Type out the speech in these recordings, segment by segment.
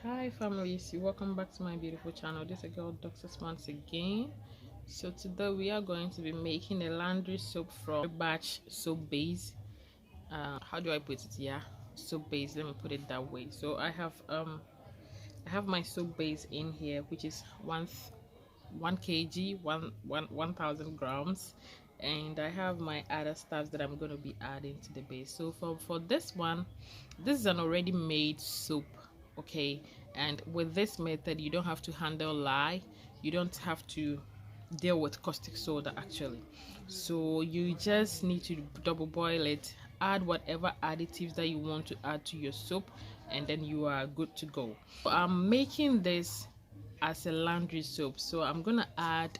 Hi families, welcome back to my beautiful channel. This is girl Dr. Once again. So today we are going to be making a laundry soap from Rebatch soap base. How do I put it? Yeah, soap base. Let me put it that way. So I have my soap base in here, which is 1 kg, 1,000 grams, and I have my other stuff that I'm going to be adding to the base. So for this one, this is an already made soap, okay? And with this method, you don't have to handle lye, you don't have to deal with caustic soda actually. So you just need to double boil it, add whatever additives that you want to add to your soap, and then you are good to go. I'm making this as a laundry soap, so I'm gonna add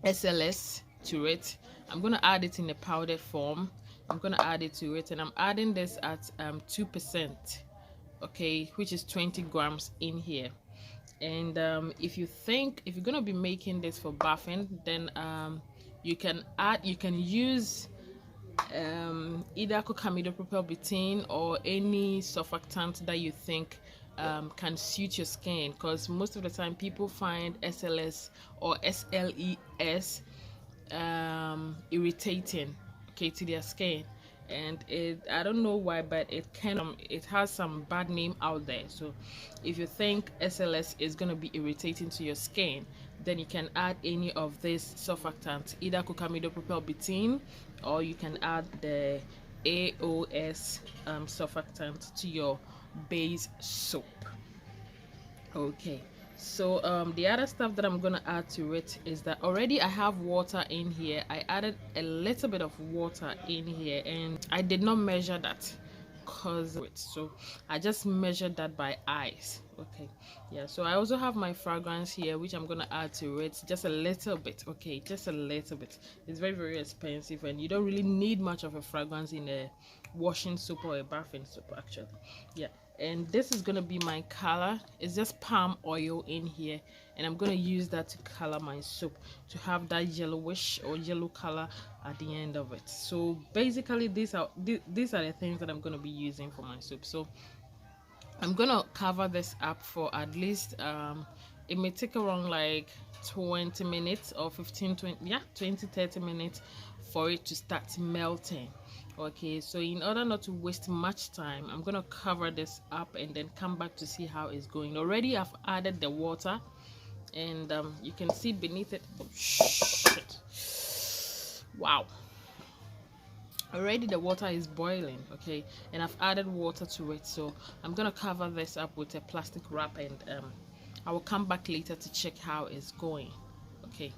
SLS to it. I'm gonna add it in a powdered form. I'm gonna add it to it, and I'm adding this at 2%, okay, which is 20 grams in here. And if you're gonna be making this for bathing, then you can use either cocamidopropyl or any surfactant that you think can suit your skin, because most of the time people find SLS or SLES irritating, okay, to their skin. And I don't know why, but it has some bad name out there. So if you think SLS is going to be irritating to your skin, then you can add any of this surfactant, either cocamidopropyl or you can add the AOS surfactant to your base soap. Okay, so the other stuff that I'm gonna add to it is that already I have water in here. I added a little bit of water in here, and I did not measure that because so I just measured that by eyes. Okay, yeah, so I also have my fragrance here, which I'm gonna add to it, just a little bit. Okay, just a little bit. It's very expensive, and you don't really need much of a fragrance in a washing soap or a bathing soap actually. Yeah, and this is gonna be my color. It's just palm oil in here, and I'm gonna use that to color my soap to have that yellowish or yellow color at the end of it. So basically these are the things that I'm gonna be using for my soap. So I'm gonna cover this up for at least it may take around like 20 minutes or 15-20, yeah, 20-30 minutes for it to start melting. Okay, so in order not to waste much time, I'm gonna cover this up and then come back to see how it's going. Already I've added the water, and you can see beneath it, oh shit, wow, already the water is boiling. Okay, and I've added water to it. So I'm gonna cover this up with a plastic wrap, and I will come back later to check how it's going. Okay.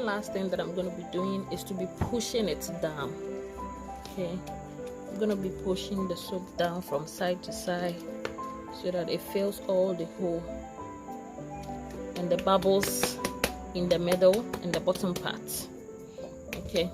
one last thing that I'm going to be doing is to be pushing it down. Okay, I'm going to be pushing the soap down from side to side so that it fills all the hole and the bubbles in the middle and the bottom part. Okay,